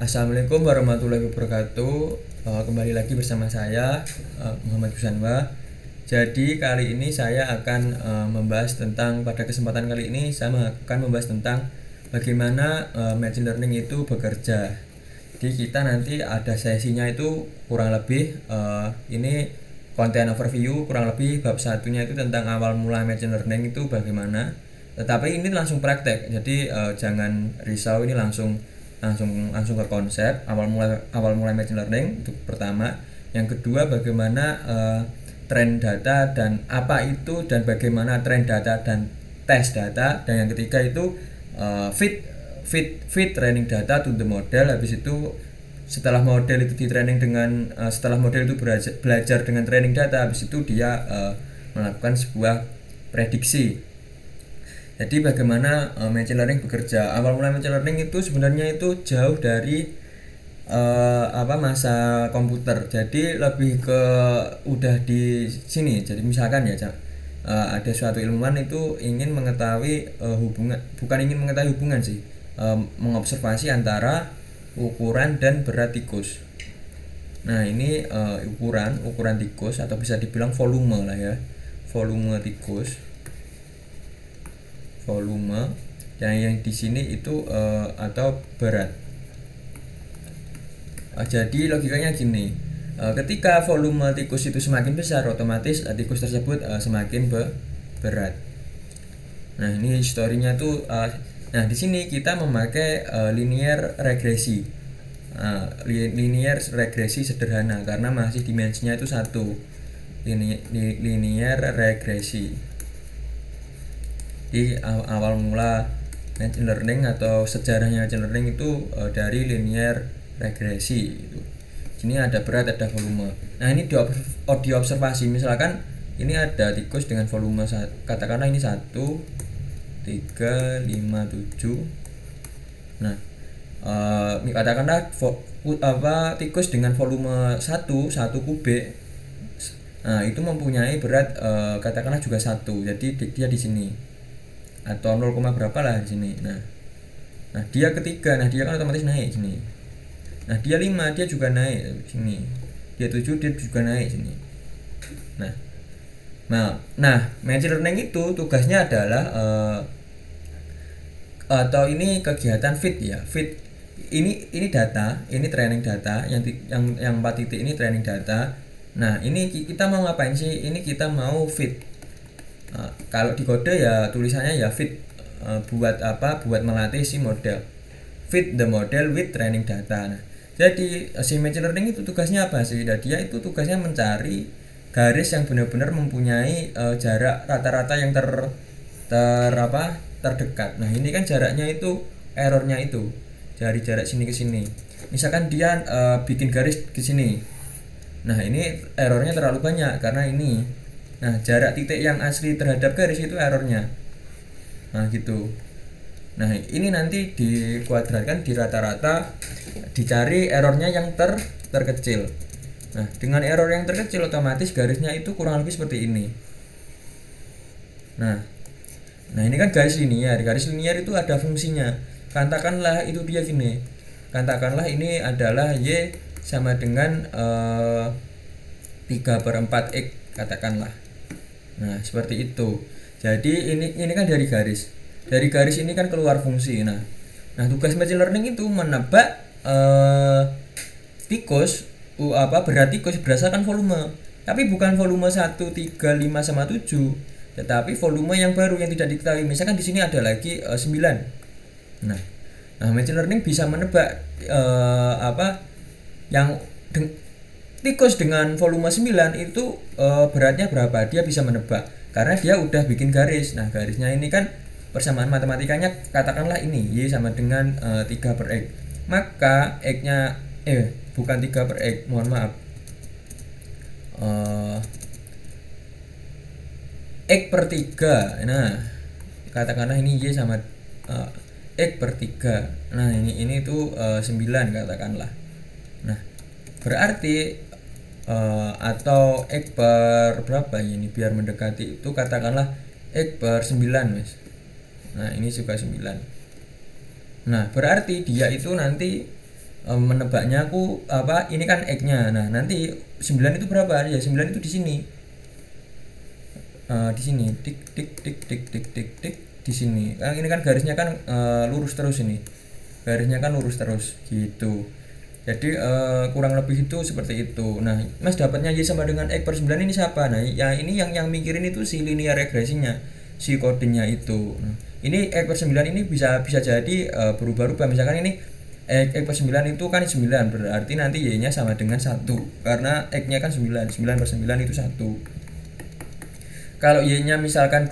Assalamualaikum warahmatullahi wabarakatuh. Kembali lagi bersama saya Muhammad Gusanwa. Jadi kali ini saya akan pada kesempatan kali ini saya akan membahas tentang bagaimana machine learning itu bekerja. Jadi kita nanti ada sesinya itu kurang lebih ini konten overview, kurang lebih bab satunya itu tentang awal mula machine learning itu bagaimana. Tetapi ini langsung praktek, jadi jangan risau, ini langsung ke konsep awal mulai machine learning itu pertama. Yang kedua, bagaimana tren data dan apa itu, dan bagaimana tren data dan tes data. Dan yang ketiga itu fit training data to the model. Habis itu setelah model itu belajar dengan training data, habis itu dia melakukan sebuah prediksi. Jadi bagaimana machine learning bekerja? Awal mulai machine learning itu sebenarnya itu jauh dari masa komputer. Jadi lebih ke udah di sini. Jadi misalkan ya, ada suatu ilmuwan itu ingin mengetahui hubungan sih, mengobservasi antara ukuran dan berat tikus. Nah ini ukuran tikus, atau bisa dibilang volume lah ya, volume tikus. Volume yang di sini itu atau berat. Jadi logikanya gini, ketika volume tikus itu semakin besar, otomatis tikus tersebut semakin berat. Nah ini historinya tuh. Nah di sini kita memakai linear regresi, linear regresi sederhana karena masih dimensinya itu 1. Linear regresi. Di awal mula machine learning atau sejarahnya machine learning itu dari linear regresi itu. Sini ada berat, ada volume. Nah ini diobservasi, misalkan ini ada tikus dengan volume, katakanlah ini 1, 3, 5, 7. Nah katakanlah tikus dengan volume 1 kubik. Nah itu mempunyai berat katakanlah juga 1. Jadi dia di sini, atau 0, berapa lah di sini. Nah dia ketiga, nah dia kan otomatis naik sini. Nah dia 5, dia juga naik sini. Dia 7, dia juga naik sini. Nah machine learning itu tugasnya adalah atau ini kegiatan fit ya. Fit ini data, ini training data, yang 4 titik ini training data. Nah ini kita mau ngapain sih? Ini kita mau fit. Kalau di kode ya tulisannya ya fit, buat melatih si model, fit the model with training data. Nah jadi si machine learning itu tugasnya apa sih? Nah, dia itu tugasnya mencari garis yang benar-benar mempunyai jarak rata-rata yang terdekat. Nah ini kan jaraknya itu, errornya itu dari jarak sini ke sini. Misalkan dia bikin garis ke sini, nah ini errornya terlalu banyak karena ini. Nah jarak titik yang asli terhadap garis itu errornya. Nah gitu. Nah ini nanti dikuadratkan di rata-rata, dicari errornya yang terkecil. Nah dengan error yang terkecil otomatis garisnya itu kurang lebih seperti ini. Nah ini kan garis linear. Garis linear itu ada fungsinya. Katakanlah itu dia gini. Katakanlah ini adalah Y sama dengan 3/4 X katakanlah. Nah seperti itu. Jadi ini kan dari garis. Dari garis ini kan keluar fungsi. Nah tugas machine learning itu menebak berat tikus berdasarkan volume. Tapi bukan volume 1, 3, 5 sama 7, tetapi volume yang baru yang tidak diketahui. Misalkan di sini ada lagi 9. Nah machine learning bisa menebak yang tikus dengan volume 9 itu beratnya berapa. Dia bisa menebak karena dia udah bikin garis. Nah garisnya ini kan persamaan matematikanya, katakanlah ini Y sama dengan 3/X. Maka X nya bukan 3/X, mohon maaf, X/3. Nah katakanlah ini Y sama X/3. Nah ini tuh 9 katakanlah. Nah berarti atau X per berapa ini biar mendekati itu, katakanlah X/9 Mas. Nah ini juga 9. Nah berarti dia itu nanti menebaknya aku ini kan X-nya. Nah, nanti 9 itu berapa? Ya 9 itu di sini. Di sini tik tik tik tik tik tik tik di sini. Ini kan garisnya kan lurus terus ini. Garisnya kan lurus terus gitu. Jadi kurang lebih itu seperti itu. Nah, Mas dapatnya Y sama dengan X per 9 ini siapa? Nah, ya ini yang mikirin itu si linear regresinya, si kodenya itu. Nah, ini X per 9 ini bisa bisa jadi berubah-ubah. Misalkan ini X per 9 itu kan 9, berarti nanti Y-nya sama dengan 1. Karena X-nya kan 9, 9 per 9 itu 1. Kalau Y-nya misalkan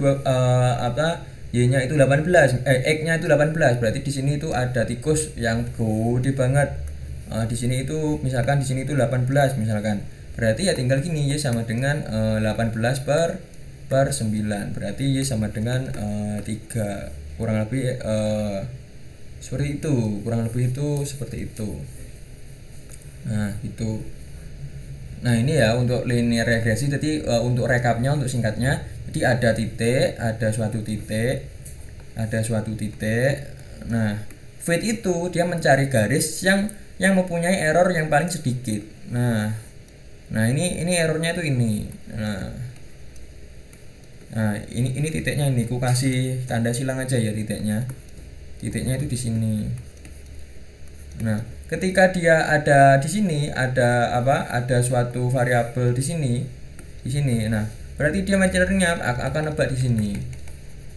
Y-nya itu 18, X-nya itu 18, berarti di sini itu ada tikus yang gede banget. Di sini itu misalkan di sini itu 18 misalkan. Berarti ya tinggal gini, Y sama dengan 18 per 9. Berarti Y sama dengan 3. Kurang lebih seperti itu, kurang lebih itu seperti itu. Nah, itu. Nah, ini ya untuk linear regresi. Jadi untuk rekapnya, untuk singkatnya, jadi ada titik, ada suatu titik, ada suatu titik. Nah, fit itu dia mencari garis yang mempunyai error yang paling sedikit. Nah ini errornya itu ini. Nah, ini titiknya ini. Ku kasih tanda silang aja ya titiknya. Titiknya itu di sini. Nah, ketika dia ada di sini, ada ada suatu variabel di sini. Nah, berarti dia machine learning-nya akan nebak di sini.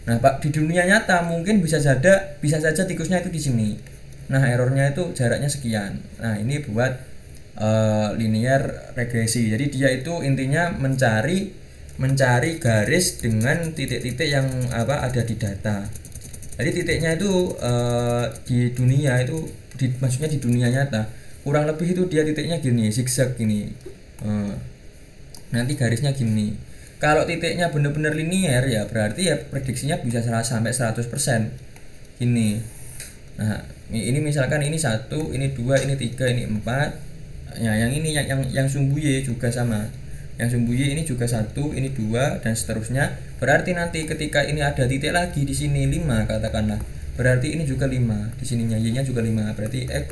Nah, Pak, di dunia nyata mungkin bisa saja tikusnya itu di sini. Nah, errornya itu jaraknya sekian. Nah, ini buat linear regresi. Jadi dia itu intinya mencari garis dengan titik-titik yang ada di data. Jadi titiknya itu di dunia itu maksudnya di dunia nyata kurang lebih itu dia titiknya gini, zigzag gini. Nanti garisnya gini. Kalau titiknya benar-benar linear ya berarti ya prediksinya bisa sampai 100% gini. Nah, ini misalkan ini 1, ini 2, ini 3, ini 4. Ya, yang ini yang sumbu Y juga sama. Yang sumbu Y ini juga 1, ini 2 dan seterusnya. Berarti nanti ketika ini ada titik lagi di sini 5 katakanlah. Berarti ini juga 5. Di sininya Y-nya juga 5. Berarti X,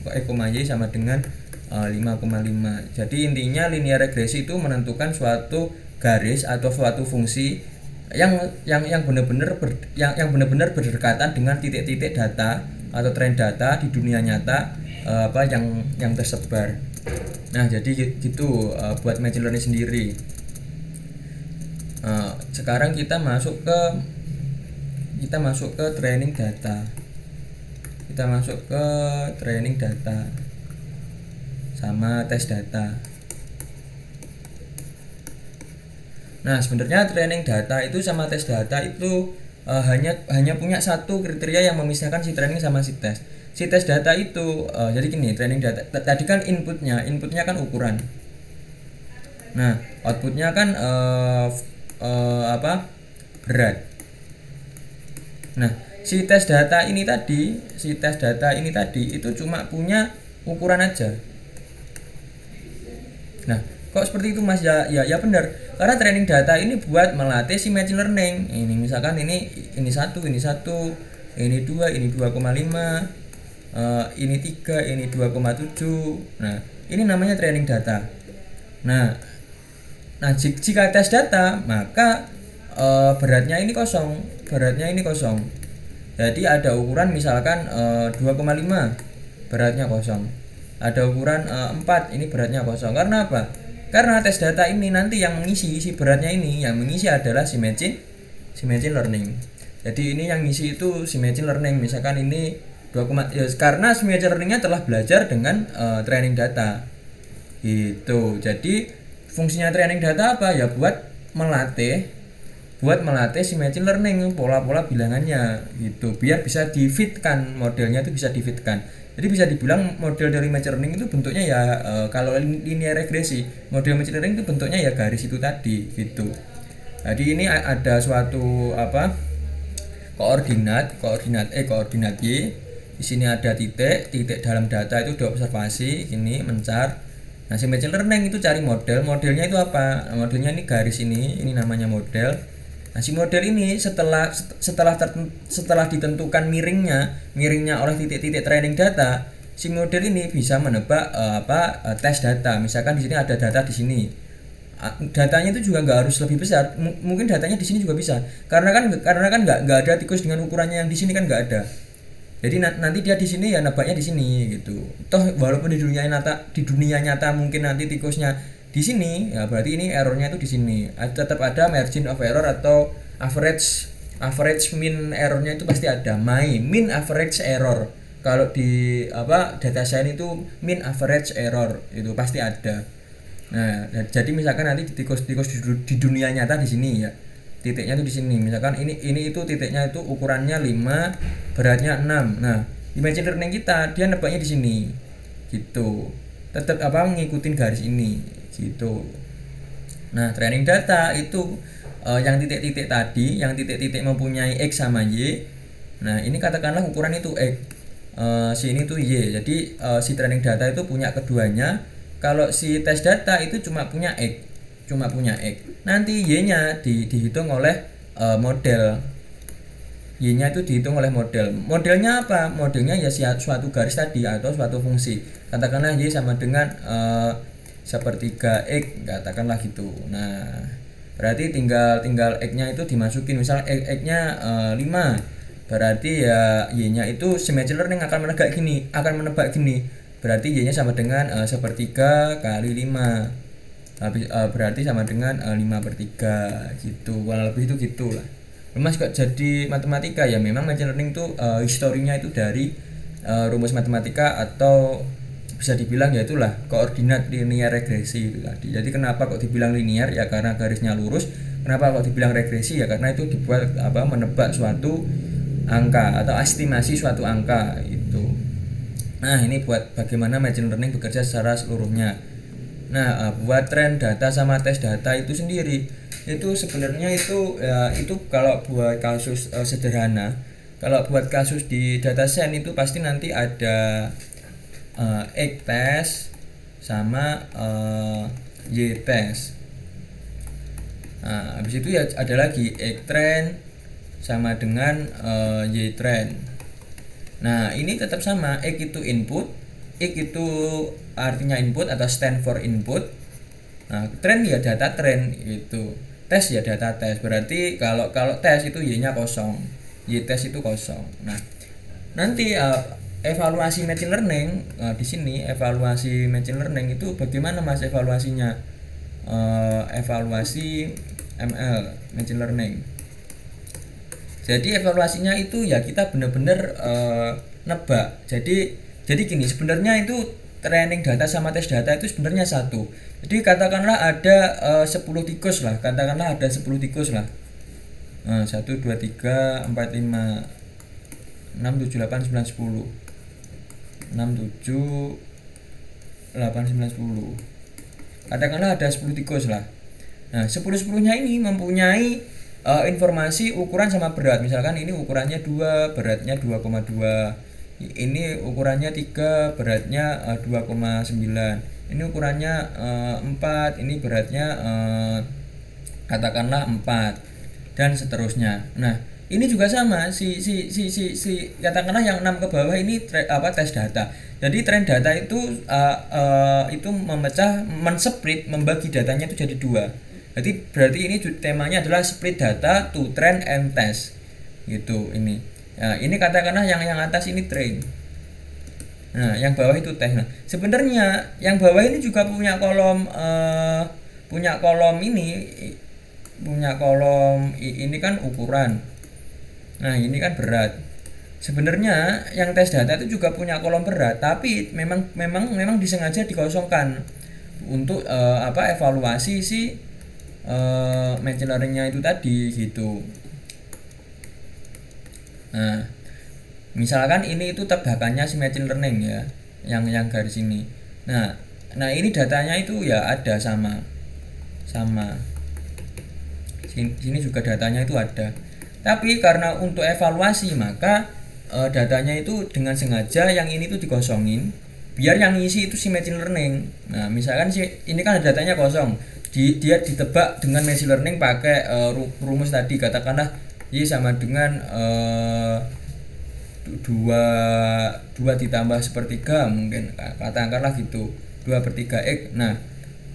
Y sama dengan 5,5. Jadi intinya linear regresi itu menentukan suatu garis atau suatu fungsi yang benar-benar berdekatan dengan titik-titik data atau tren data di dunia nyata yang tersebar. Nah, jadi gitu buat machine learning sendiri. Sekarang kita masuk ke training data. Kita masuk ke training data sama tes data. Nah, sebenarnya training data itu sama tes data itu hanya punya satu kriteria yang memisahkan si training sama si tes. Si tes data itu jadi gini, training data tadi kan inputnya kan ukuran. Nah, outputnya kan berat. Nah, si tes data ini tadi itu cuma punya ukuran aja. Nah, kok seperti itu Mas? Ya benar. Karena training data ini buat melatih si machine learning. Ini misalkan ini 1, ini 1, ini 2, ini 2,5, ini 3, ini 2,7. Nah, ini namanya training data. Nah, jika tes data, maka beratnya ini kosong. Jadi ada ukuran misalkan 2,5, beratnya kosong. Ada ukuran 4, ini beratnya kosong. Karena apa? Karena tes data ini nanti yang mengisi si beratnya ini, yang mengisi adalah si machine learning. Jadi ini yang mengisi itu si machine learning. Misalkan ini 2, karena si machine learningnya telah belajar dengan training data. Gitu. Jadi fungsinya training data apa? Ya buat melatih si machine learning pola-pola bilangannya gitu, biar bisa di-fitkan modelnya itu bisa di-fitkan. Jadi bisa dibilang model dari machine learning itu bentuknya ya kalau linear regresi, model machine learning itu bentuknya ya garis itu tadi gitu. Jadi ini ada suatu koordinat Y. Di sini ada titik dalam data itu diobservasi, ini mencar. Nah, si machine learning itu cari modelnya itu apa? Nah, modelnya ini garis ini namanya model. Nah, si model ini setelah ditentukan miringnya oleh titik-titik training data, si model ini bisa menebak tes data. Misalkan di sini ada data di sini. Datanya itu juga nggak harus lebih besar. Mungkin datanya di sini juga bisa. Karena kan nggak ada tikus dengan ukurannya yang di sini kan nggak ada. Jadi nanti dia di sini ya nebaknya di sini gitu. Toh walaupun di dunia nyata mungkin nanti tikusnya di sini, ya berarti ini errornya itu di sini. Tetap ada margin of error atau average mean errornya itu pasti ada. Mean average error. Kalau di data science itu mean average error itu pasti ada. Nah, jadi misalkan nanti tikus di dunia nyata di sini ya. Titiknya itu di sini. Misalkan ini itu titiknya itu ukurannya 5, beratnya 6. Nah, image learning kita dia nebaknya di sini. Gitu. Tetap ngikutin garis ini gitu. Nah, training data itu yang titik-titik tadi, yang titik-titik mempunyai X sama Y. Nah, ini katakanlah ukuran itu X. Si ini tuh Y. Jadi si training data itu punya keduanya. Kalau si tes data itu cuma punya X. Nanti Y-nya dihitung oleh model. Y-nya itu dihitung oleh model. Modelnya apa? Modelnya ya suatu garis tadi atau suatu fungsi. Katakanlah Y sama dengan sepertiga X, katakanlah gitu. Nah, berarti tinggal X-nya itu dimasukin. Misal X-nya 5. Berarti ya Y-nya itu si machine learning akan menebak gini. Berarti Y-nya sama dengan sepertiga kali 5. Berarti sama dengan 5/3 gitu. Kurang lebih itu gitulah. Mas kok jadi matematika ya, memang machine learning itu historinya itu dari rumus matematika atau bisa dibilang ya itulah koordinat linear regresi itu tadi. Jadi kenapa kok dibilang linear ya karena garisnya lurus. Kenapa kok dibilang regresi ya karena itu dibuat menebak suatu angka atau estimasi suatu angka itu. Nah, ini buat bagaimana machine learning bekerja secara seluruhnya. Nah, buat tren data sama tes data itu sendiri itu sebenarnya itu kalau buat kasus sederhana. Kalau buat kasus di data science itu pasti nanti ada X test sama Y test. Nah, habis itu ya ada lagi X trend sama dengan Y trend. Nah, ini tetap sama, X itu input, X itu artinya input atau stand for input. Nah, trend ya data trend gitu. Tes ya data tes. Berarti kalau tes itu Y-nya kosong. Y tes itu kosong. Nah, nanti evaluasi machine learning di sini evaluasi machine learning itu bagaimana Mas evaluasinya? Evaluasi ML machine learning. Jadi evaluasinya itu ya kita benar-benar nebak. Jadi gini, sebenarnya itu training data sama tes data itu sebenarnya satu. Jadi katakanlah ada 10 tikus lah. 1, 2, 3, 4, 5, 6, 7, 8, 9, 10. 6, 7, 8, 9, 10. Katakanlah ada 10 tikus lah. Nah, 10-10-nya ini mempunyai informasi ukuran sama berat. Misalkan ini ukurannya 2, beratnya 2,2. Ini ukurannya 3, beratnya 2,9. Ini ukurannya 4, ini beratnya katakanlah 4 dan seterusnya. Nah, ini juga sama si katakanlah yang 6 ke bawah ini tes data. Jadi trend data itu membagi datanya itu jadi 2. Jadi berarti ini temanya adalah split data to train and test. Gitu ini. Nah, ini katakanlah yang atas ini train. Nah, yang bawah itu test. Nah, sebenarnya yang bawah ini juga punya kolom ini kan ukuran. Nah, ini kan berat. Sebenarnya yang tes data itu juga punya kolom berat, tapi memang disengaja dikosongkan untuk evaluasi si machine learning-nya itu tadi gitu. Nah, misalkan ini itu tebakannya si machine learning ya, yang garis ini. Nah ini datanya itu ya ada sama. Sini juga datanya itu ada. Tapi karena untuk evaluasi maka datanya itu dengan sengaja yang ini tuh dikosongin biar yang ngisi itu si machine learning. Nah, misalkan ini kan datanya kosong. Dia ditebak dengan machine learning pakai rumus tadi, katakanlah Y sama dengan dua dua ditambah sepertiga mungkin, katakanlah gitu, 2/3 X. Nah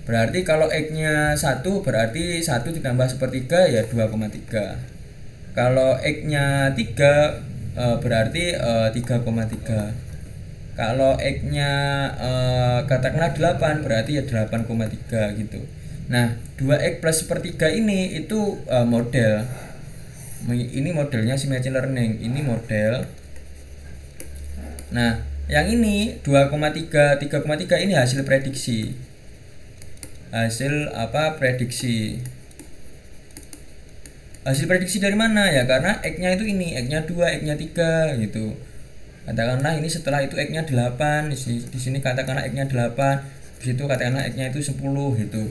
berarti kalau X nya 1 berarti 1 ditambah sepertiga ya 2,3. Kalau X nya 3 berarti 3,3. Kalau X nya katakanlah 8 berarti ya 8,3 gitu. Nah 2X plus sepertiga ini itu model. Ini modelnya si machine learning, ini model. Nah yang ini 2,3 3,3 ini hasil prediksi. Hasil prediksi dari mana ya, karena X nya itu ini, X nya 2, X nya 3 gitu. Katakanlah ini setelah itu X nya 8, di sini katakanlah X nya 8, di situ katakanlah X nya itu 10 gitu.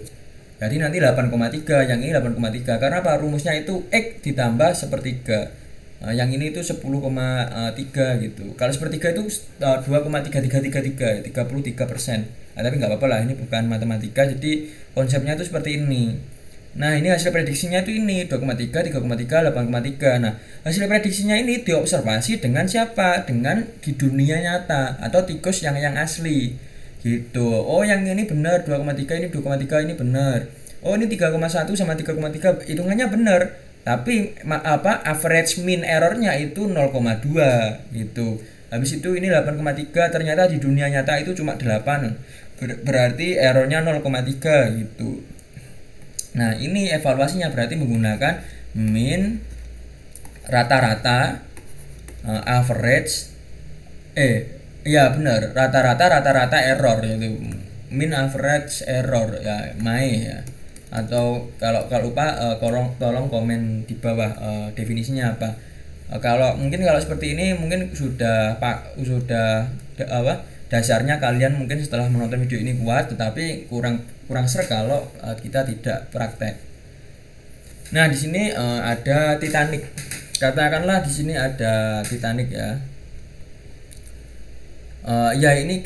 Jadi nanti 8,3, yang ini 8,3. Karena apa? Rumusnya itu X ditambah sepertiga. Yang ini itu 10,3 gitu. Kalau sepertiga itu 2,3333, 33%. Tapi nggak apa-apa lah, ini bukan matematika, jadi konsepnya itu seperti ini. Nah ini hasil prediksinya itu ini 2,3, 3,3, 8,3. Nah hasil prediksinya ini diobservasi dengan siapa? Dengan di dunia nyata atau tikus yang asli gitu. Oh yang ini benar 2,3, ini 2,3, ini benar. Oh ini 3,1 sama 3,3 hitungannya benar. Tapi average mean errornya itu 0,2 gitu. Habis itu ini 8,3, ternyata di dunia nyata itu cuma 8. Berarti errornya 0,3 gitu. Nah ini evaluasinya berarti menggunakan mean, rata-rata, average, iya benar, rata-rata error, yaitu mean, average, error ya, ya. Atau kalau lupa tolong komen di bawah definisinya apa. Kalau seperti ini mungkin sudah dasarnya kalian mungkin setelah menonton video ini kuat, tetapi kurang ser kalau kita tidak praktek. Nah di sini ada Titanic, katakanlah di sini ada Titanic ya. Ya ini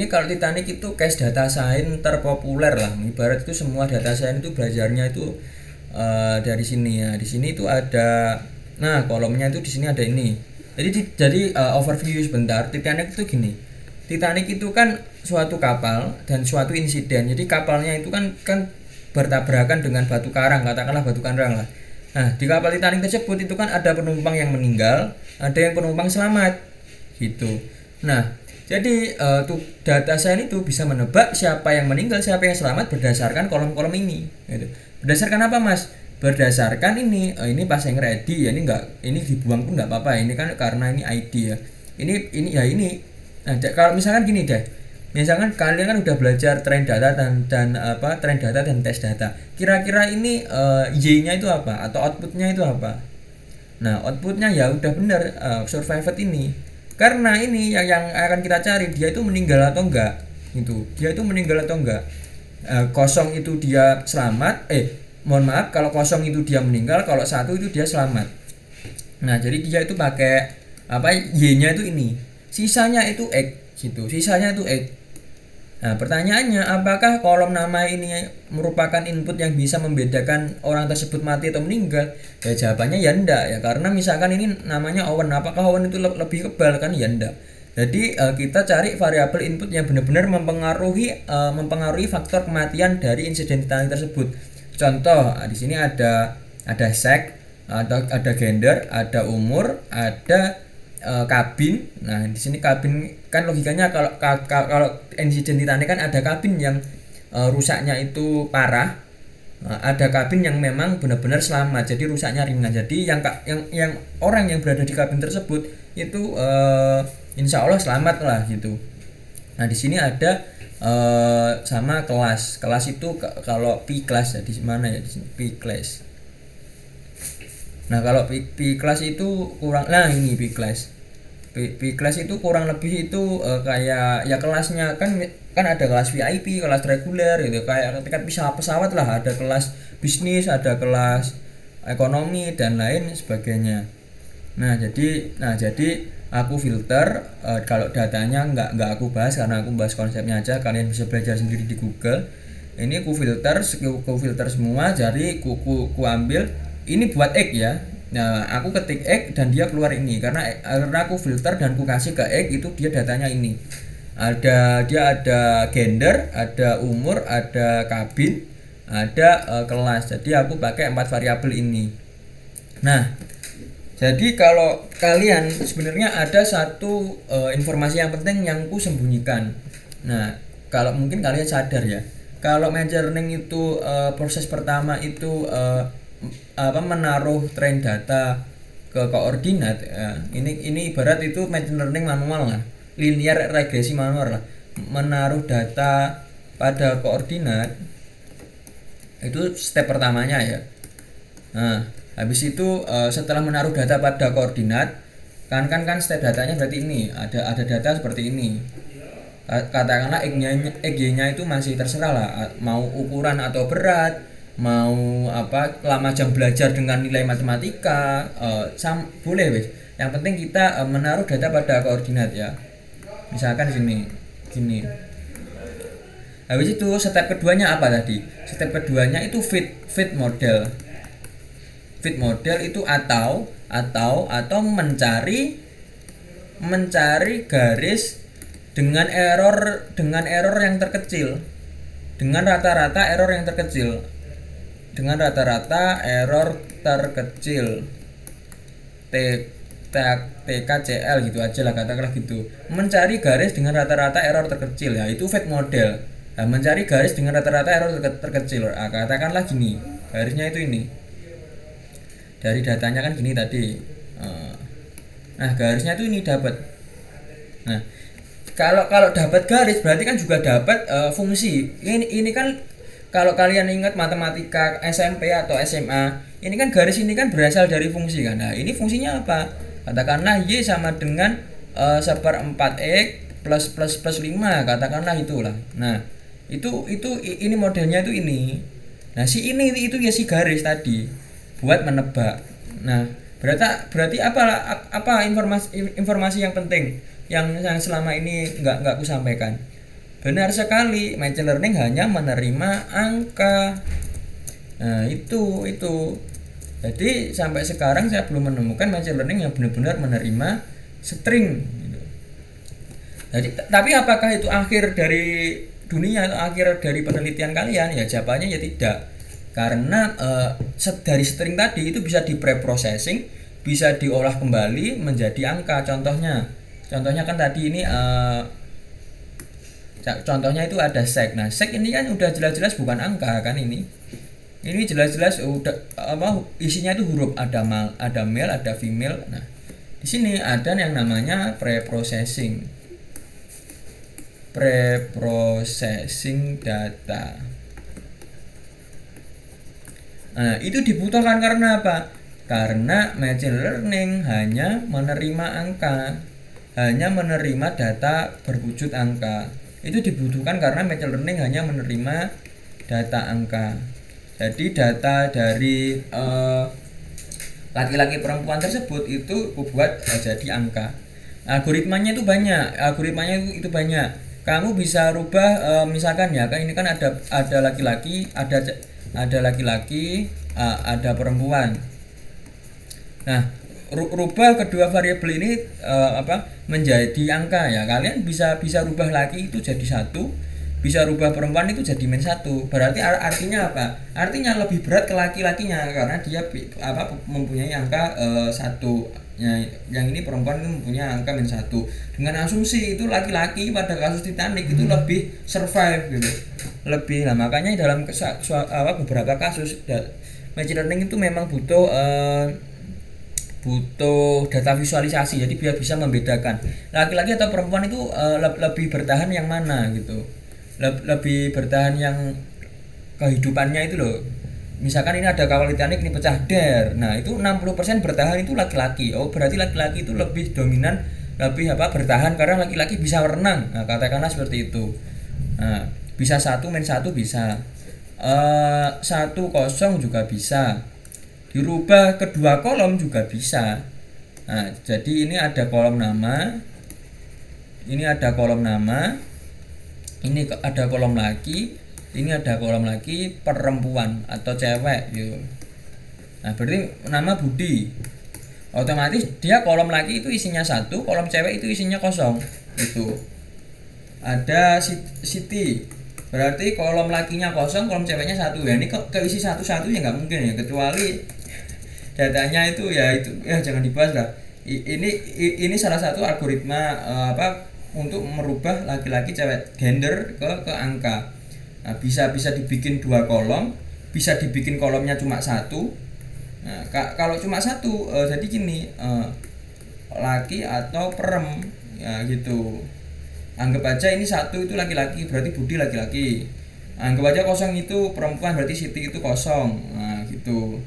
kalau Titanic itu case data science terpopuler lah. Ibarat itu semua data science itu belajarnya itu dari sini ya. Di sini itu ada, nah kolomnya itu di sini ada ini. Jadi overview sebentar. Titanic itu gini. Titanic itu kan suatu kapal dan suatu insiden. Jadi kapalnya itu kan bertabrakan dengan batu karang, katakanlah batu karang lah. Nah di kapal Titanic tersebut itu kan ada penumpang yang meninggal, ada yang penumpang selamat gitu. Nah jadi data science itu bisa menebak siapa yang meninggal, siapa yang selamat berdasarkan kolom-kolom ini gitu. Berdasarkan apa mas? Berdasarkan ini passing ready ya, ini dibuang pun nggak apa-apa, ini kan karena ini ID ya. Ini. Nah, kalau misalkan gini deh, misalkan kalian kan udah belajar trend data dan trend data dan test data. Kira-kira ini Y-nya itu apa atau outputnya itu apa? Nah, outputnya ya udah benar survived ini. Karena ini yang akan kita cari, dia itu meninggal atau enggak gitu. Dia itu meninggal atau enggak. Kosong itu dia selamat. Mohon maaf, kalau kosong itu dia meninggal, kalau satu itu dia selamat. Nah, jadi dia itu pakai Y-nya itu ini. Sisanya itu X gitu. Sisanya itu X. Nah, pertanyaannya apakah kolom nama ini merupakan input yang bisa membedakan orang tersebut mati atau meninggal? Ya jawabannya ya enggak ya, karena misalkan ini namanya Owen, apakah Owen itu lebih kebal kan? Ya enggak. Jadi kita cari variabel input yang benar-benar mempengaruhi faktor kematian dari insiden Titanic tersebut. Contoh, di sini ada sex, ada gender, ada umur, ada kabin. Nah di sini kabin kan logikanya kalau insiden Titanic kan ada kabin yang rusaknya itu parah, ada kabin yang memang benar-benar selamat, jadi rusaknya ringan. Jadi yang orang yang berada di kabin tersebut itu insya Allah selamat lah gitu. Nah di sini ada sama kelas itu kalau P class ya, di mana ya, di sini P class. Nah kalau P class itu kurang, nah ini P class itu kurang lebih itu kayak ya kelasnya kan ada kelas VIP, kelas reguler gitu, kayak tiket pesawat lah, ada kelas bisnis, ada kelas ekonomi dan lain sebagainya. Nah jadi aku filter, kalau datanya nggak aku bahas karena aku bahas konsepnya aja, kalian bisa belajar sendiri di Google. Ini ku filter semua, jadi ku ambil ini buat X ya. Nah, aku ketik X dan dia keluar ini karena aku filter dan aku kasih ke X itu dia datanya ini. Dia ada gender, ada umur, ada kabin, ada kelas. Jadi aku pakai 4 variabel ini. Nah, jadi kalau kalian sebenarnya ada satu informasi yang penting yang ku sembunyikan. Nah, kalau mungkin kalian sadar ya, kalau machine learning itu proses pertama itu menaruh train data ke koordinat ya. Ini ibarat itu machine learning manual lah, linear regresi manual lah, menaruh data pada koordinat itu step pertamanya ya. Nah, habis itu setelah menaruh data pada koordinat kan step datanya berarti ini ada data seperti ini. Katakanlah x-nya itu masih terserah lah, mau ukuran atau berat, mau lama jam belajar dengan nilai matematika, boleh wes. Yang penting kita menaruh data pada koordinat ya. Misalkan gini. Habis itu step keduanya apa tadi? Step keduanya itu fit model. Fit model itu atau mencari garis dengan error yang terkecil, dengan rata-rata error terkecil TKCL gitu aja lah, katakanlah gitu. Mencari garis dengan rata-rata error terkecil ya, itu fit model. Nah, mencari garis dengan rata-rata error terkecil. Nah, katakanlah gini, garisnya itu ini. Dari datanya kan gini tadi. Nah, garisnya itu ini dapat. Nah, kalau dapat garis berarti kan juga dapat fungsi. Ini kan kalau kalian ingat matematika SMP atau SMA, ini kan garis ini kan berasal dari fungsi kan. Nah, ini fungsinya apa? Katakanlah Y sama dengan 1/4 X plus 5, katakanlah itulah. Nah, ini modelnya itu ini. Nah, itu ya si garis tadi buat menebak. Nah, berarti apa informasi yang penting yang selama ini nggak aku sampaikan? Benar sekali, machine learning hanya menerima angka. Nah, itu. Jadi sampai sekarang saya belum menemukan machine learning yang benar-benar menerima string gitu. Jadi, tapi apakah itu akhir dari dunia atau akhir dari penelitian kalian? Ya jawabannya ya tidak. Karena dari string tadi itu bisa di pre-processing, bisa diolah kembali menjadi angka. Contohnya kan tadi ini contohnya itu ada sek. Nah, sek ini kan udah jelas-jelas bukan angka kan ini. Ini jelas-jelas udah isinya itu huruf, ada male, ada female. Nah, di sini ada yang namanya pre-processing data. Nah, itu dibutuhkan karena apa? Karena machine learning hanya menerima angka, hanya menerima data berwujud angka. Itu dibutuhkan karena machine learning hanya menerima data angka. Jadi data dari laki-laki perempuan tersebut itu buat jadi angka. Algoritmanya itu banyak. Kamu bisa rubah misalkan ya, kan ini kan ada laki-laki, ada perempuan. Nah, rubah kedua variabel ini menjadi angka ya. Kalian bisa rubah laki itu jadi 1, bisa rubah perempuan itu jadi -1. Berarti artinya apa? Artinya lebih berat ke laki-lakinya karena dia mempunyai angka 1. Yang ini perempuan itu mempunyai angka -1. Dengan asumsi itu laki-laki pada kasus Titanic itu lebih survive gitu. Lebih lah, makanya dalam beberapa kasus machine learning itu memang butuh data visualisasi, jadi biar bisa membedakan laki-laki atau perempuan itu lebih bertahan yang mana gitu, lebih bertahan yang kehidupannya itu loh. Misalkan ini ada kapal Titanic ini pecah nah itu 60% bertahan itu laki-laki. Oh, berarti laki-laki itu lebih dominan, lebih bertahan karena laki-laki bisa berenang. Nah, katakanlah seperti itu. Nah, bisa 1 - 1 bisa, 1 0 juga bisa, dirubah kedua kolom juga bisa. Nah, jadi ini ada kolom nama, ini ada kolom laki, ini ada kolom laki perempuan atau cewek gitu. Nah, berarti nama Budi. Otomatis dia kolom laki itu isinya 1, kolom cewek itu isinya kosong. Itu. Ada Siti. Berarti kolom lakinya kosong, kolom ceweknya 1. Ya ini keisi satu-satu ya nggak mungkin ya, kecuali datanya itu ya jangan dibahas lah. Ini salah satu algoritma untuk merubah laki-laki cewek gender ke angka. Nah, bisa dibikin 2 kolom, bisa dibikin kolomnya cuma 1. Nah, kalau cuma 1 jadi gini, laki atau perem ya gitu. Anggap aja ini 1 itu laki-laki, berarti Budi laki-laki. Anggap aja kosong itu perempuan, berarti Siti itu kosong. Nah gitu.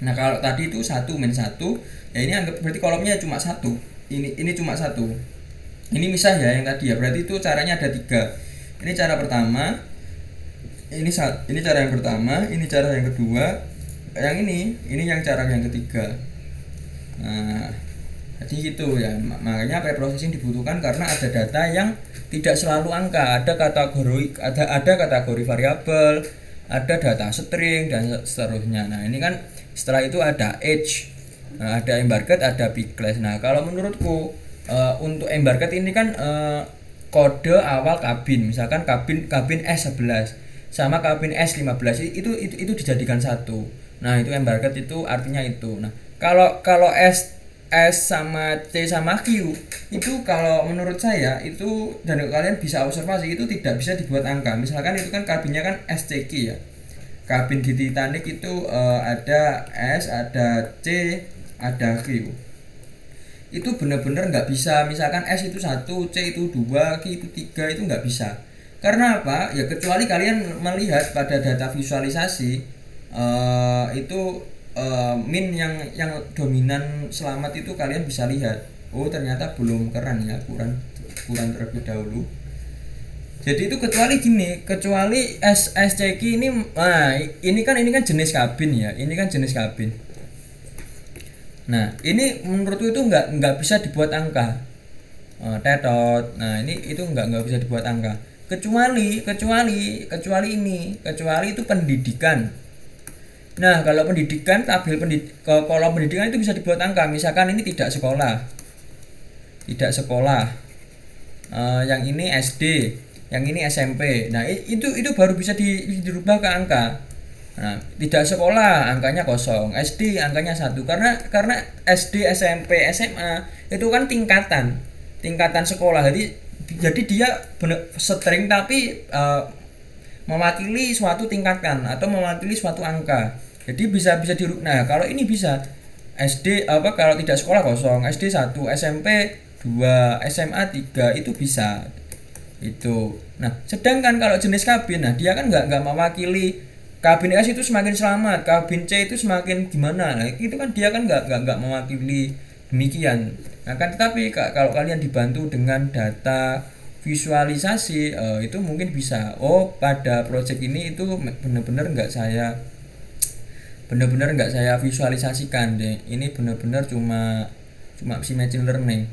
Nah kalau tadi itu 1 min 1, ya ini anggap berarti kolomnya cuma 1. Ini cuma 1. Ini misah ya yang tadi ya, berarti itu caranya ada 3. Ini cara pertama, ini cara yang pertama, ini cara yang kedua, yang ini yang cara yang ketiga. Nah jadi gitu ya, makanya preprocessing dibutuhkan karena ada data yang tidak selalu angka, ada kategori variabel, ada data string dan seterusnya. Nah ini kan setelah itu ada age, ada embarked, ada bclass. Nah kalau menurutku untuk embarked ini kan kode awal kabin, misalkan kabin S11 sama kabin S15 itu dijadikan satu. Nah itu embarked itu artinya itu. Nah kalau S sama C sama Q itu kalau menurut saya itu, dan kalian bisa observasi, itu tidak bisa dibuat angka. Misalkan itu kan kabinnya kan SCQ ya, kabin di Titanic itu ada S, ada C, ada Q. Itu benar-benar nggak bisa. Misalkan S itu 1, C itu 2, Q itu 3, itu nggak bisa. Karena apa? Ya kecuali kalian melihat pada data visualisasi itu min yang dominan selamat itu kalian bisa lihat, oh ternyata belum keren ya, kurang terlebih dahulu. Jadi itu kecuali SCQ ini, nah ini kan jenis kabin ya, ini kan jenis kabin. Nah ini menurutku itu nggak bisa dibuat angka, tetot. Nah ini itu nggak bisa dibuat angka, kecuali itu pendidikan. Nah kalau pendidikan, kolom pendidikan itu bisa dibuat angka. Misalkan ini tidak sekolah, yang ini SD, yang ini SMP. Nah itu baru bisa dirubah ke angka. Nah tidak sekolah angkanya kosong, SD angkanya 1, karena SD, SMP, SMA itu kan tingkatan sekolah. Jadi dia string tapi mewakili suatu tingkatan atau mewakili suatu angka. Jadi bisa dirubah. Nah kalau ini bisa SD kalau tidak sekolah kosong, SD 1, SMP 2, SMA 3, itu bisa itu. Nah sedangkan kalau jenis kabin, nah dia kan nggak mewakili. Kabin S itu semakin selamat, kabin C itu semakin gimana. Nah itu kan dia kan nggak mewakili demikian. Nah kan tetapi kalau kalian dibantu dengan data visualisasi, itu mungkin bisa. Oh pada project ini itu benar-benar nggak saya visualisasikan deh. Ini benar-benar cuma si machine learning.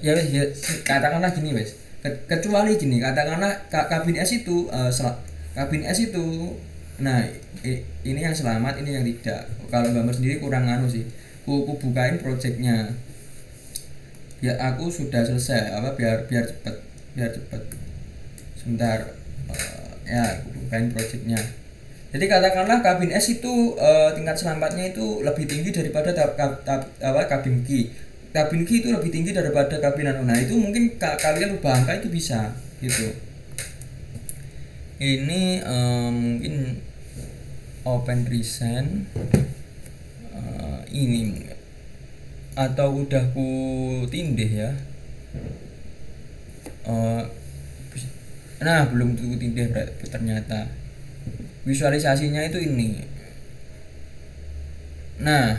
Ya katakanlah gini wes. Kecuali gini, katakanlah kabin S itu nah ini yang selamat, ini yang tidak. Kalau gambar sendiri kurang sih. Aku bukain projectnya. Ya aku sudah selesai biar cepat. Sebentar. Ya aku bukain projectnya. Jadi katakanlah kabin S itu tingkat selamatnya itu lebih tinggi daripada kabin Q. Kabin Q itu lebih tinggi daripada kabin anu. Nah itu mungkin kalian ubah angka itu bisa gitu. Ini mungkin open recent ini atau udah ku tindih ya. Nah belum ku tindih ternyata. Visualisasinya itu ini. Nah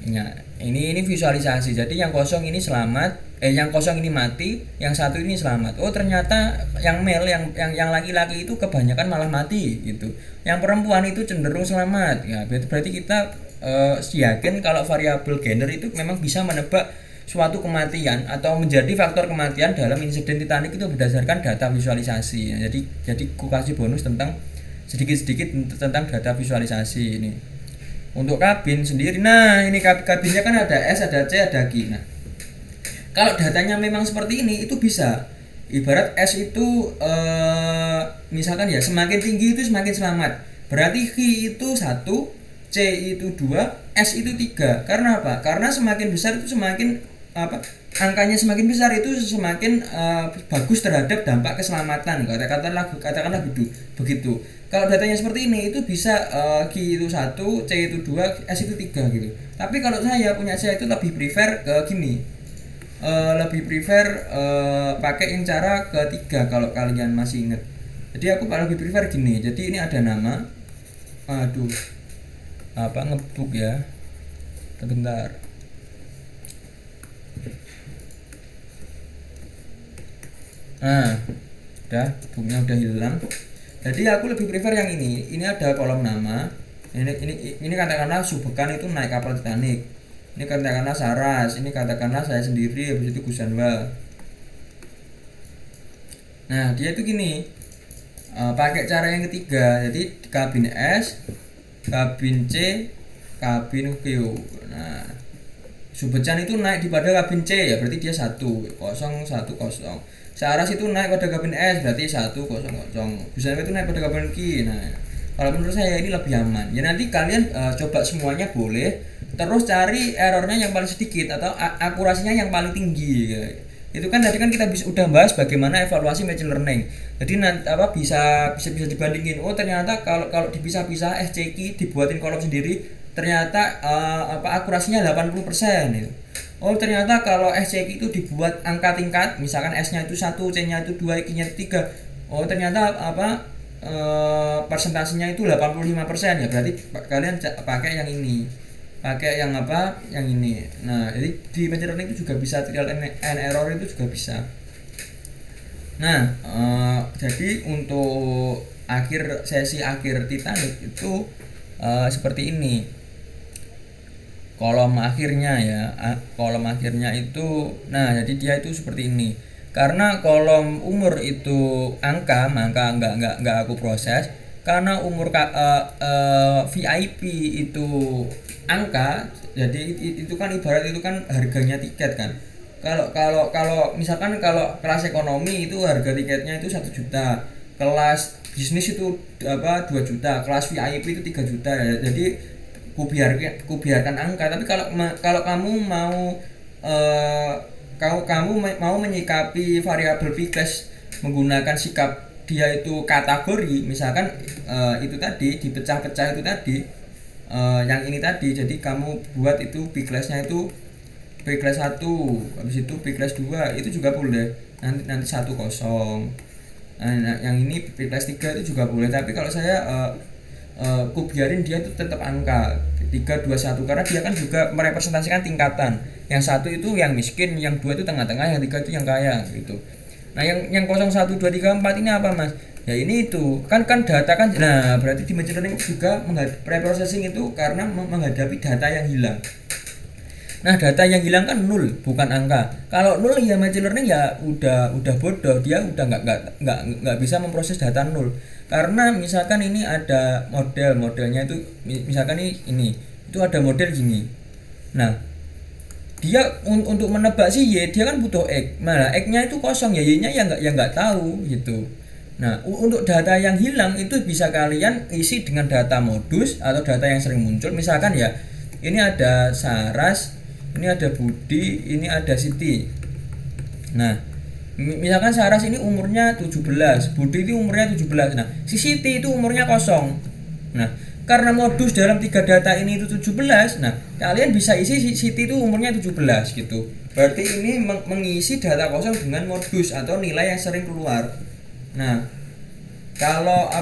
ya, ini visualisasi. Jadi yang kosong ini selamat, yang kosong ini mati, yang 1 ini selamat. Oh ternyata yang male, yang laki-laki itu kebanyakan malah mati gitu. Yang perempuan itu cenderung selamat. Ya berarti kita yakin kalau variabel gender itu memang bisa menebak suatu kematian atau menjadi faktor kematian dalam insiden Titanic itu berdasarkan data visualisasi. Jadi ku kasih bonus tentang sedikit-sedikit tentang data visualisasi ini. Untuk kabin sendiri, nah ini kabinnya kan ada S, ada C, ada Q. Nah, kalau datanya memang seperti ini itu bisa. Ibarat S itu misalkan ya semakin tinggi itu semakin selamat. Berarti Q itu 1, C itu 2, S itu 3. Karena apa? Karena semakin besar itu semakin angkanya semakin besar itu semakin bagus terhadap dampak keselamatan. Katakanlah begitu. Kalau datanya seperti ini itu bisa Q itu 1, C itu 2, S itu 3 gitu. Tapi kalau saya itu lebih prefer ke gini. Pakai yang cara ketiga kalau kalian masih ingat. Jadi aku lebih prefer gini. Jadi ini ada nama. Ngebuk ya. Sebentar. Nah, booknya udah hilang. Jadi aku lebih prefer yang ini. Ini ada kolom nama. Ini katakanlah Subekan itu naik kapal Titanic. Ini katakanlah Saras. Ini katakanlah saya sendiri, habis itu Gusanwa. Nah, dia itu gini. Pakai cara yang ketiga. Jadi kabin S, kabin C, kabin Q. Nah, Subecan itu naik di pada kabin C ya, berarti dia 1, 0, 1, 0. Saras itu naik pada kabin S, berarti 1, 0, 0. Gusanwa itu naik pada kabin Q. Nah, kalau menurut saya ini lebih aman. Ya nanti kalian coba semuanya boleh, terus cari errornya yang paling sedikit atau akurasinya yang paling tinggi. Ya. Itu kan tadi kan kita udah bahas bagaimana evaluasi machine learning. Jadi nanti bisa dibandingin. Oh ternyata kalau dipisah-pisah SCQ dibuatin kolom sendiri, ternyata akurasinya 80% gitu. Oh ternyata kalau SCQ itu dibuat angka tingkat, misalkan S-nya itu 1, C-nya itu 2, Q-nya itu 3. Oh ternyata persentasenya itu 85% ya, berarti kalian pakai yang ini. Pakai yang ini. Nah, jadi di machine learning itu juga bisa trial and error itu juga bisa. Nah, jadi untuk sesi akhir Titanic itu seperti ini. Kolom akhirnya itu jadi dia itu seperti ini. Karena kolom umur itu angka, maka enggak aku proses. Karena umur VIP itu angka, jadi itu kan ibarat itu kan harganya tiket kan. Kalau misalkan kalau kelas ekonomi itu harga tiketnya itu 1 juta, kelas bisnis itu 2 juta, kelas VIP itu 3 juta ya. Jadi kubiarkan angka. Tapi kalau kamu mau menyikapi variabel P-class menggunakan sikap dia itu kategori, misalkan itu tadi dipecah-pecah itu tadi, yang ini tadi, jadi kamu buat itu P-class-nya itu P-class 1, habis itu P-class 2 itu juga boleh, nanti 1, 0. Nah, yang ini P-class 3 itu juga boleh, tapi kalau saya biarin dia itu tetap angka 3, 2, 1 karena dia kan juga merepresentasikan tingkatan. Yang 1 itu yang miskin, yang 2 itu tengah-tengah, yang 3 itu yang kaya gitu. Nah, yang 0, 1, 2, 3, 4 ini apa, Mas? Ya ini itu. Kan data kan. Nah, berarti di machine learning juga preprocessing itu karena menghadapi data yang hilang. Nah, data yang hilang kan 0, bukan angka. Kalau 0 ya machine learning ya udah bodoh, dia udah nggak bisa memproses data 0. Karena misalkan ini ada modelnya itu misalkan ini itu ada model gini. Nah, dia untuk menebak si Y dia kan butuh X. Nah, X-nya itu kosong ya, Y-nya ya nggak tahu gitu. Nah, untuk data yang hilang itu bisa kalian isi dengan data modus atau data yang sering muncul. Misalkan ya, ini ada Saras, ini ada Budi, ini ada Siti. Nah, misalkan Saras ini umurnya 17, Budi itu umurnya 17. Nah, si Siti itu umurnya kosong. Nah, karena modus dalam 3 data ini itu 17, nah kalian bisa isi Siti itu umurnya 17 gitu. Berarti ini mengisi data kosong dengan modus atau nilai yang sering keluar. Nah, kalau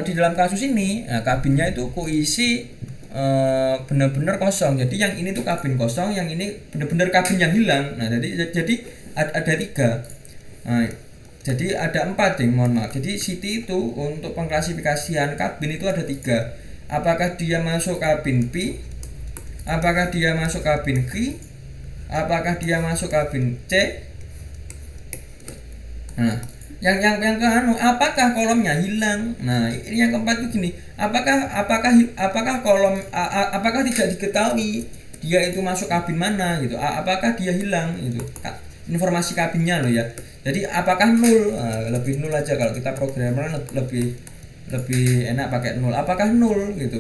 di dalam kasus ini, nah, kabinnya itu kuisi benar-benar kosong. Jadi yang ini tuh kabin kosong, yang ini benar-benar kabin yang hilang. Nah, jadi ada 3. Nah, jadi ada 4 mohon maaf. Jadi Siti itu untuk pengklasifikasian kabin itu ada 3. Apakah dia masuk kabin P? Apakah dia masuk kabin Q? Apakah dia masuk kabin C? Nah, yang ke anu, apakah kolomnya hilang. Nah ini yang keempat itu gini, apakah kolom apakah tidak diketahui dia itu masuk kabin mana gitu, apakah dia hilang itu informasi kabinnya loh ya. Jadi apakah nol, lebih nol aja kalau kita programmer lebih lebih enak pakai nol, apakah nol gitu.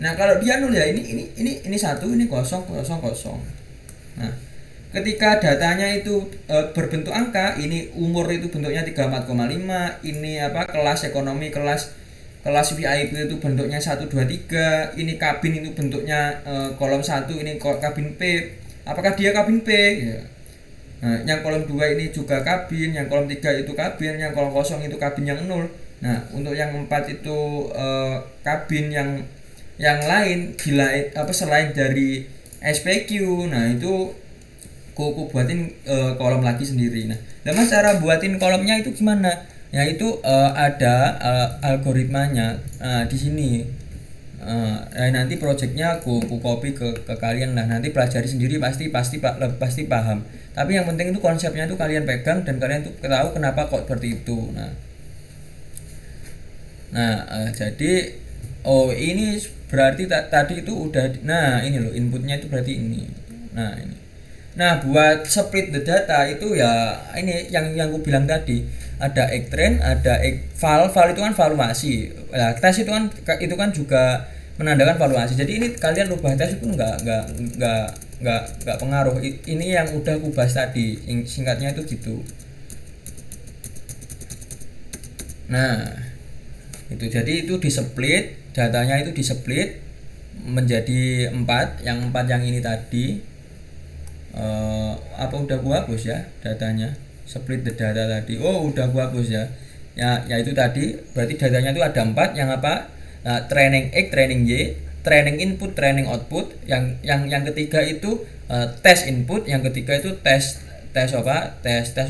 Nah kalau dia nol ya ini satu, ini kosong kosong kosong. Nah ketika datanya itu berbentuk angka, ini umur itu bentuknya 34,5, ini apa kelas ekonomi, kelas kelas VIP itu bentuknya 123, ini kabin itu bentuknya kolom 1, ini kabin P, apakah dia kabin P ya. Nah, yang kolom 2 ini juga kabin, yang kolom 3 itu kabin, yang kolom kosong itu kabin yang 0. Nah untuk yang 4 itu kabin yang lain gila apa selain dari SPQ. Nah itu aku buatin kolom lagi sendiri. Nah, mas cara buatin kolomnya itu gimana? Ya itu ada algoritmanya di sini. Nanti projectnya aku copy ke kalian lah. Nanti pelajari sendiri pasti paham. Tapi yang penting itu konsepnya itu kalian pegang dan kalian tuh tahu kenapa kok seperti itu. Jadi ini berarti tadi itu udah. Nah ini loh inputnya itu berarti ini. Nah buat split the data itu ya ini yang aku bilang tadi, ada egg train, ada egg val itu kan valuasi. Nah, tes itu kan juga menandakan valuasi. Jadi ini kalian rubah tes itu nggak pengaruh. Ini yang udah aku bahas tadi, singkatnya itu gitu. Nah itu jadi itu di split, datanya itu di split menjadi 4, yang 4 yang ini tadi. Apa udah gua hapus ya datanya, split the data tadi. Udah gua hapus ya. Ya itu tadi berarti datanya itu ada 4, yang apa? Training X, training Y, training input, training output. Yang ketiga itu test input, yang ketiga itu tes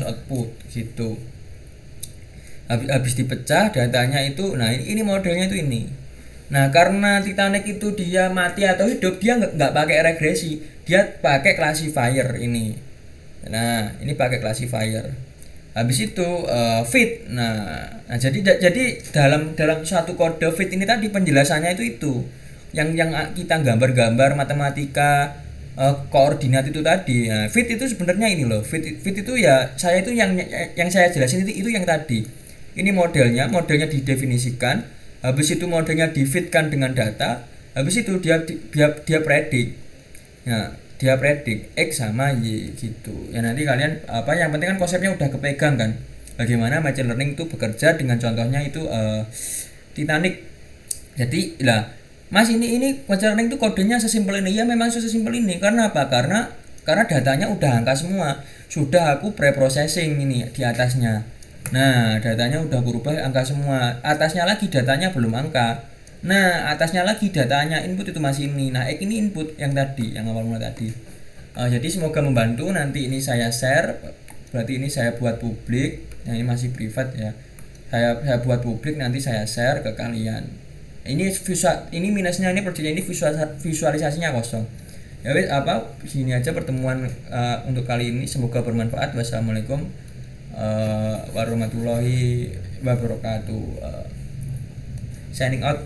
output gitu. Habis dipecah datanya itu. Nah ini modelnya itu ini. Nah karena Titanic itu dia mati atau hidup, dia nggak pakai regresi, dia pakai classifier ini. Nah ini pakai classifier. Habis itu fit. Nah jadi dalam satu kode fit ini tadi penjelasannya itu yang kita gambar-gambar matematika koordinat itu tadi. Nah, fit itu sebenarnya ini loh. Fit itu ya saya itu yang saya jelasin itu yang tadi. Ini modelnya didefinisikan. Habis itu modelnya di-fitkan dengan data. Habis itu dia predik. Nah, dia predik X sama Y gitu. Ya nanti kalian yang penting kan konsepnya udah kepegang kan. Bagaimana machine learning itu bekerja, dengan contohnya itu Titanic. Jadi lah, Mas ini machine learning itu kodenya sesimpel ini. Ya memang sesimpel ini. Karena apa? Karena datanya udah angka semua. Sudah aku pre-processing ini di atasnya. Nah datanya udah berubah angka semua, atasnya lagi datanya belum angka. Nah atasnya lagi datanya input itu masih ini. Nah ini input yang tadi, yang awal mula tadi. Jadi semoga membantu. Nanti ini saya share, berarti ini saya buat publik. Nah ini masih privat ya, saya buat publik, nanti saya share ke kalian. Ini minusnya, ini proyeknya ini visualisasinya kosong. Ya wes sini aja pertemuan untuk kali ini, semoga bermanfaat. Wassalamualaikum warahmatullahi wabarakatuh. Signing out.